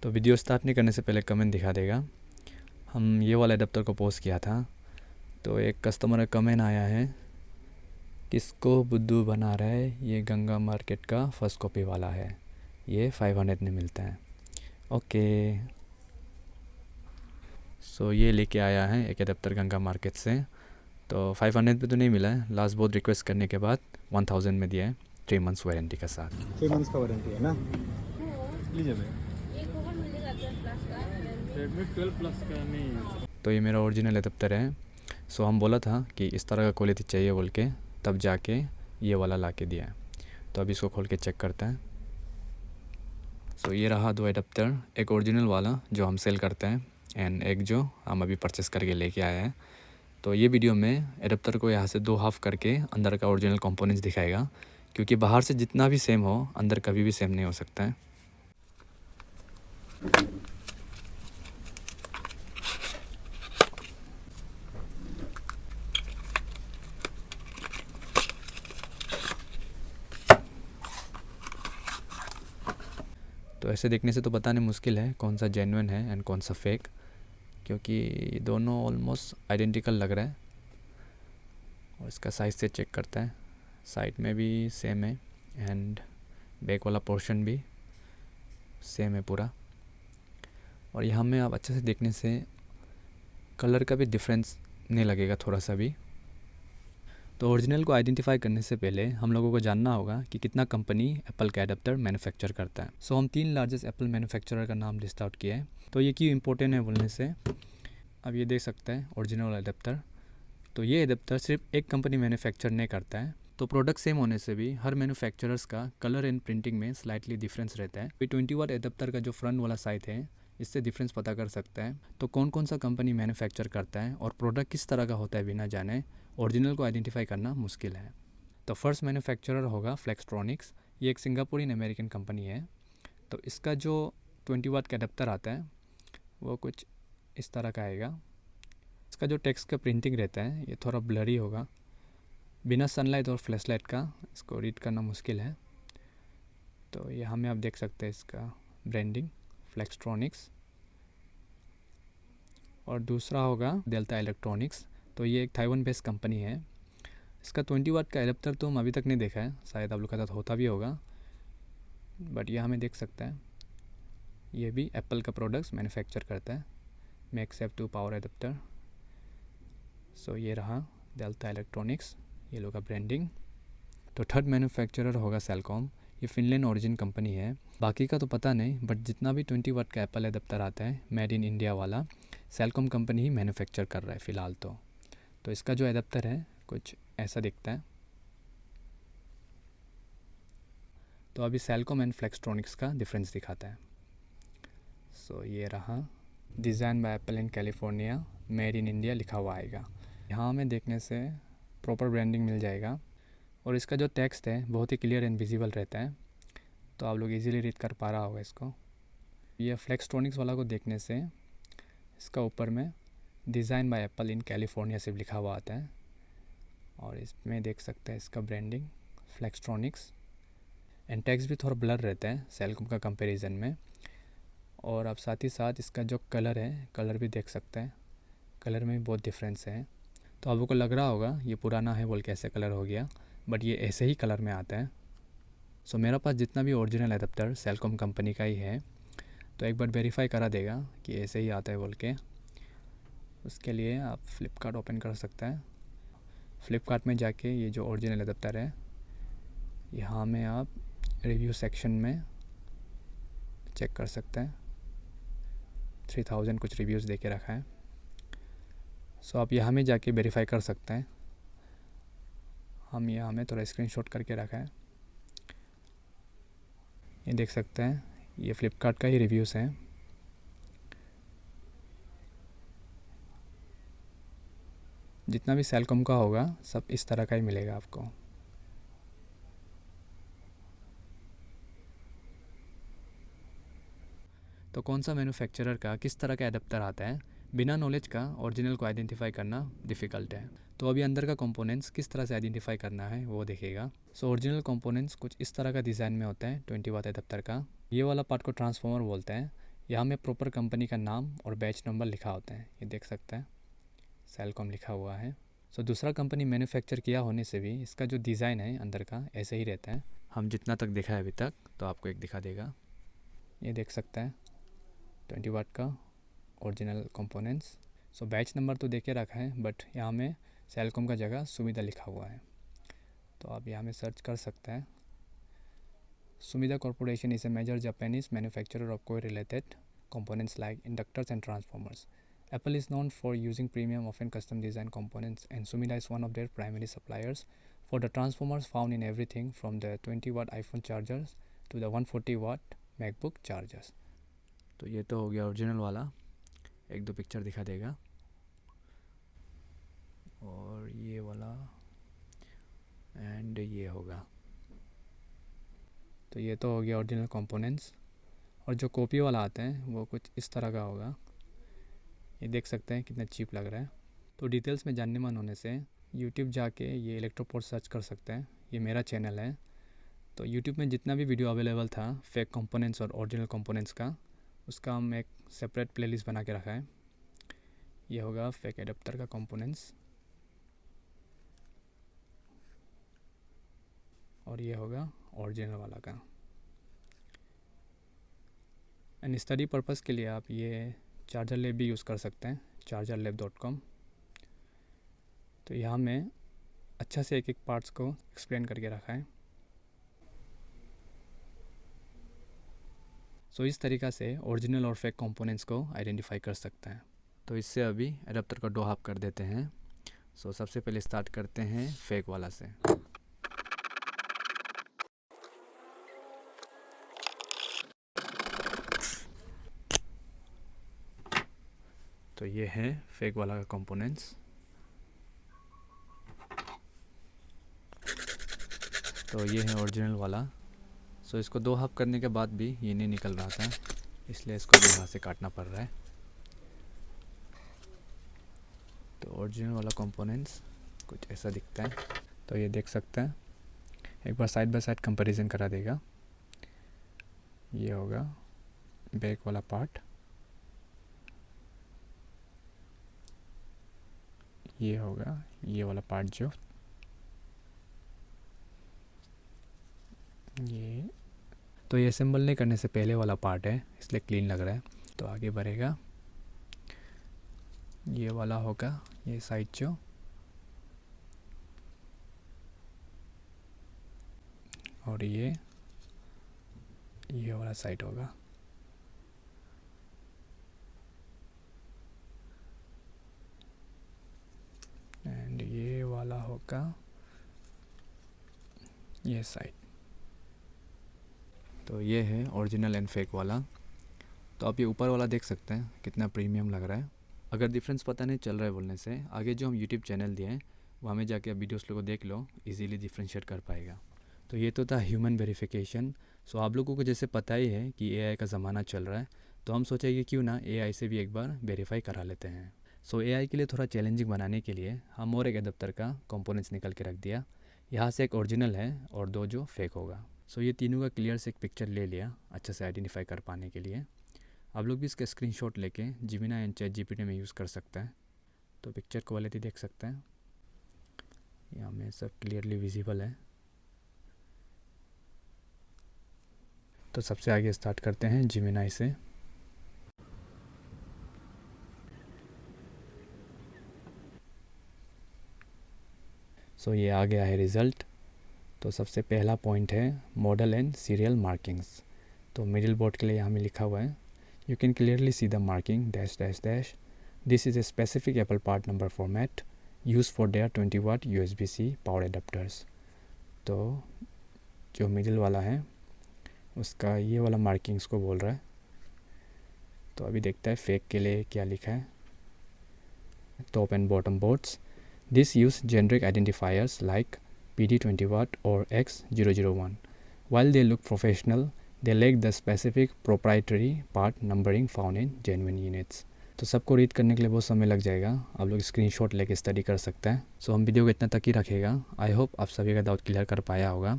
तो video start नहीं करने से पहले कमेंट दिखा देगा। हम ये वाला एडाप्टर को पोस्ट किया था, तो एक कस्टमर का कमेंट आया है, किसको बुद्धू बना रहा है, ये गंगा मार्केट का फर्स्ट कॉपी वाला है, ये 500 में मिलता है। ओके, सो ये लेके आया है एक एडाप्टर गंगा मार्केट से। तो 500 पे तो नहीं मिला है, लास्ट बहुत रिक्वेस्ट करने के बाद 1000 में दिया है, 3 मंथ्स वारंटी के साथ। 3 मंथ्स का वारंटी है ना। लीजिए भैया, ये कवर मिलेगा 12 प्लस का रेडमी 12 प्लस का नहीं। तो ये मेरा ओरिजिनल एडाप्टर है। सो हम बोला था कि इस तरह का क्वालिटी चाहिए बोल के, तब जाके ये वाला ला के दिया है। तो अभी इसको खोल के चेक करते हैं। सो ये रहा 2 एडाप्टर, एक ओरिजिनल वाला जो हम सेल करते हैं एंड एक जो हम अभी परचेस करके लेके आए हैं। तो ये वीडियो में एडाप्टर को यहाँ से 2 हाफ करके अंदर का ओरिजिनल कंपोनेंट्स दिखाएगा, क्योंकि बाहर से जितना भी सेम हो अंदर कभी भी सेम नहीं हो सकता है। तो ऐसे देखने से तो बताने मुश्किल है कौन सा जेन्युइन है एंड कौन सा फेक, क्योंकि दोनों ऑलमोस्ट आइडेंटिकल लग रहा है। और इसका साइज़ से चेक करता है, साइड में भी सेम है एंड बैक वाला पोर्शन भी सेम है पूरा। और यहाँ में आप अच्छे से देखने से कलर का भी डिफरेंस नहीं लगेगा थोड़ा सा भी। तो ओरिजिनल को आइडेंटिफाई करने से पहले हम लोगों को जानना होगा कि कितना कंपनी एप्पल का एडाप्टर मैन्युफैक्चर करता है। सो हम 3 लार्जेस्ट एप्पल मैन्युफैक्चरर का नाम लिस्ट आउट किया है। तो ये क्यों इम्पोर्टेंट है बोलने से, अब ये देख सकते हैं ओरिजिनल एडाप्टर। तो ये एडाप्टर सिर्फ एक कंपनी मैन्युफैक्चर नहीं करता है, तो प्रोडक्ट सेम होने से भी हर मैन्युफैक्चरर्स का कलर एंड प्रिंटिंग में स्लाइटली डिफरेंस रहता है। 20 वाट एडाप्टर का जो फ्रंट वाला साइड है, इससे डिफरेंस पता कर सकता है। तो कौन कौन सा कंपनी मैन्युफैक्चर करता है और प्रोडक्ट किस तरह का होता है बिना जाने ओरिजिनल को आइडेंटिफाई करना मुश्किल है। तो फर्स्ट मैन्युफैक्चरर होगा फ्लेक्सट्रॉनिक्स। ये एक सिंगापुरियन अमेरिकन कंपनी है। तो इसका जो 20 वाट का एडाप्टर आता है वो कुछ इस तरह का आएगा। इसका जो टेक्स्ट का प्रिंटिंग रहता है ये थोड़ा ब्लरी होगा, बिना सनलाइट और फ्लैशलाइट का इसको रीड करना मुश्किल है। तो यहाँ में आप देख सकते हैं इसका ब्रांडिंग फ्लेक्सट्रॉनिक्स। और दूसरा होगा डेल्टा इलेक्ट्रॉनिक्स। तो ये एक ताइवान बेस्ड कंपनी है। इसका 20 वाट का एडाप्टर तो हम अभी तक नहीं देखा है, शायद आप लोग का साथ होता भी होगा, बट ये हमें देख सकते हैं ये भी एप्पल का प्रोडक्ट्स मैन्युफैक्चर करता है, मैक्सएफ2 पावर एडाप्टर। सो ये रहा डेल्टा इलेक्ट्रॉनिक्स, ये लोग का ब्रांडिंग। तो थर्ड मैन्युफैक्चरर होगा सेलकॉम। ये फिनलैंड ओरिजिन कंपनी है, बाकी का तो पता नहीं, बट जितना भी 20 वाट का एप्पल एडाप्टर आता है मेड इन इंडिया वाला, सेलकॉम कंपनी ही मैन्युफैक्चर कर रहा है फ़िलहाल। तो इसका जो एडाप्टर है कुछ ऐसा दिखता है। तो अभी सेलकॉम एंड फ्लेक्सट्रॉनिक्स का डिफरेंस दिखाता है। सो ये रहा design by apple in California, made in India लिखा हुआ आएगा। यहाँ में देखने से प्रॉपर ब्रांडिंग मिल जाएगा और इसका जो टेक्स्ट है बहुत ही क्लियर एंड विजिबल रहता है, तो आप लोग इजीली रीड कर पा रहा होगा इसको। ये फ्लेक्सट्रॉनिक्स वाला को देखने से इसका ऊपर में design by apple in California सिर्फ लिखा हुआ आता है, और इसमें देख सकते हैं इसका ब्रांडिंग फ्लेक्सट्रॉनिक्स। एंड टेक्स्ट भी थोड़ा ब्लर रहता है सेलकॉम का कंपैरिजन में। और आप साथ ही साथ इसका जो कलर है, कलर भी देख सकते हैं, कलर में भी बहुत डिफरेंस है। तो आपको लग रहा होगा ये पुराना है बोल के ऐसे कलर हो गया, बट ये ऐसे ही कलर में आता है। सो मेरा पास जितना भी ओरिजिनल एडाप्टर सेलकॉम कंपनी का ही है, तो एक बार वेरीफाई करा देगा कि ऐसे ही आता है बोल के। उसके लिए आप फ्लिपकार्ट ओपन कर सकते हैं। फ्लिपकार्ट में जाके ये जो ओरिजिनल एडाप्टर है, यहाँ में आप रिव्यू सेक्शन में चेक कर सकते हैं। 3000 कुछ रिव्यूज़ दे के रखा है। सो आप यहाँ में जाके वेरीफाई कर सकते हैं। हम यहाँ में थोड़ा स्क्रीनशॉट करके रखा है, ये देख सकते हैं, ये फ्लिपकार्ट का ही रिव्यूज़ हैं। जितना भी सेलकॉम का होगा सब इस तरह का ही मिलेगा आपको। तो कौन सा मैन्युफैक्चरर का किस तरह का एडाप्टर आता है, बिना नॉलेज का ओरिजिनल को आइडेंटिफाई करना डिफ़िकल्ट है। तो अभी अंदर का कंपोनेंट्स किस तरह से आइडेंटिफाई करना है वो देखेगा। सो ओरिजिनल कंपोनेंट्स कुछ इस तरह का डिज़ाइन में होता है 20 वाट एडाप्टर का। ये वाला पार्ट को ट्रांसफार्मर बोलते हैं, यहाँ में प्रॉपर कंपनी का नाम और बैच नंबर लिखा होता है, ये देख सकते हैं, सेलकॉम लिखा हुआ है। सो दूसरा कंपनी मैन्युफैक्चर किया होने से भी इसका जो डिज़ाइन है अंदर का ऐसे ही रहता है। हम जितना तक देखा है अभी तक, तो आपको एक दिखा देगा, ये देख सकते हैं 20 वाट का ओरिजिनल कंपोनेंट्स। सो बैच नंबर तो देके रखा है, बट यहाँ में सेलकॉम का जगह सुमिदा लिखा हुआ है, तो आप यहाँ में सर्च कर सकते हैं। Sumida Corporation is a major Japanese manufacturer of coil-related components like inductors and transformers. Apple is known for using premium, often custom-designed components, and Sumida is one of their primary suppliers for the transformers found in everything from the 20-watt iPhone chargers to the 140-watt MacBook chargers. तो ये तो हो गया original वाला, एक दो picture दिखा देगा, और ये वाला एंड ये होगा। तो ये तो हो गया ओरिजिनल कंपोनेंट्स, और जो कॉपी वाला आता है वो कुछ इस तरह का होगा, ये देख सकते हैं कितना चीप लग रहा है। तो डिटेल्स में जानने मन होने से यूट्यूब जाके ये इलेक्ट्रोपोर्ट सर्च कर सकते हैं, ये मेरा चैनल है। तो यूट्यूब में जितना भी वीडियो अवेलेबल था फेक कंपोनेंट्स और ओरिजिनल कंपोनेंट्स का, उसका हम एक सेपरेट प्लेलिस्ट बना के रखा है। ये होगा फेक एडाप्टर का कंपोनेंट्स, और ये होगा ओरिजिनल वाला का। एंड स्टडी पर्पस के लिए आप ये चार्जर लैब भी यूज़ कर सकते हैं, chargerlab.com। तो यहाँ में अच्छा से एक एक पार्ट्स को एक्सप्लेन करके रखा है। सो इस तरीक़ा से ओरिजिनल और फेक कंपोनेंट्स को आइडेंटिफाई कर सकते हैं। तो इससे अभी एडाप्टर का डो हाफ कर देते हैं। सो सबसे पहले स्टार्ट करते हैं फेक वाला से। तो ये है फेक वाला का कंपोनेंट्स। तो ये है ओरिजिनल वाला। सो इसको दो हाफ करने के बाद भी ये नहीं निकल रहा था, इसलिए इसको भी यहाँ से काटना पड़ रहा है। तो ओरिजिनल वाला कंपोनेंट्स कुछ ऐसा दिखता है। तो ये देख सकते हैं, एक बार साइड बाय साइड कंपैरिजन करा देगा। ये होगा बैक वाला पार्ट, ये होगा ये वाला पार्ट जो ये। तो ये असेंबल नहीं करने से पहले वाला पार्ट है, इसलिए क्लीन लग रहा है। तो आगे बढ़ेगा, ये वाला होगा ये साइड जो, और ये वाला साइड होगा। एंड ये वाला होगा ये साइड। तो ये है ओरिजिनल एंड फेक वाला। तो आप ये ऊपर वाला देख सकते हैं कितना प्रीमियम लग रहा है। अगर डिफरेंस पता नहीं चल रहा है बोलने से, आगे जो हम यूट्यूब चैनल दिए हैं वहाँ में जाके आप वीडियोस लोगों को देख लो, इजीली डिफ्रेंशिएट कर पाएगा। तो ये तो था ह्यूमन वेरिफिकेशन। सो आप लोगों को जैसे पता ही है कि एआई का ज़माना चल रहा है, तो हम सोचे कि क्यों ना एआई से भी एक बार वेरीफाई करा लेते हैं। सो एआई के लिए थोड़ा चैलेंजिंग बनाने के लिए हम और एक एडाप्टर का कंपोनेंट्स निकल के रख दिया। यहाँ से एक ओरिजिनल है और दो जो फेक होगा। सो ये तीनों का क्लियर से एक पिक्चर ले लिया अच्छे से आइडेंटिफाई कर पाने के लिए। आप लोग भी इसका स्क्रीनशॉट लेके जिमिनाई एंड चैटजीपीटी में यूज़ कर सकते हैं। तो पिक्चर क्वालिटी देख सकते हैं, यहाँ में सब क्लियरली विजिबल है। तो सबसे आगे स्टार्ट करते हैं जिमिनाई से। सो ये आ गया है रिज़ल्ट। तो सबसे पहला पॉइंट है मॉडल एंड सीरियल मार्किंग्स। तो मिडिल बोर्ड के लिए यहाँ में लिखा हुआ है, you can clearly see the marking dash dash dash, this is a specific Apple part number format use for their 20 watt USB-C power adapters. तो जो मिडिल वाला है उसका ये वाला मार्किंग्स को बोल रहा है। तो अभी देखता है फेक के लिए क्या लिखा है। Top and bottom boards, this use generic identifiers like PD 20 watt or X001. While they look professional, they lack the specific proprietary part numbering found in genuine units. तो सबको रीड करने के लिए बहुत समय लग जाएगा, आप लोग स्क्रीनशॉट लेके स्टडी कर सकते हैं। सो हम वीडियो को इतना तक ही रखेगा। आई होप आप सभी का डाउट क्लियर कर पाया होगा,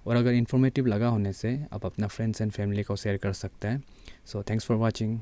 और अगर इन्फॉर्मेटिव लगा होने से आप अपना फ्रेंड्स एंड फैमिली को शेयर कर सकते हैं। So thanks for watching.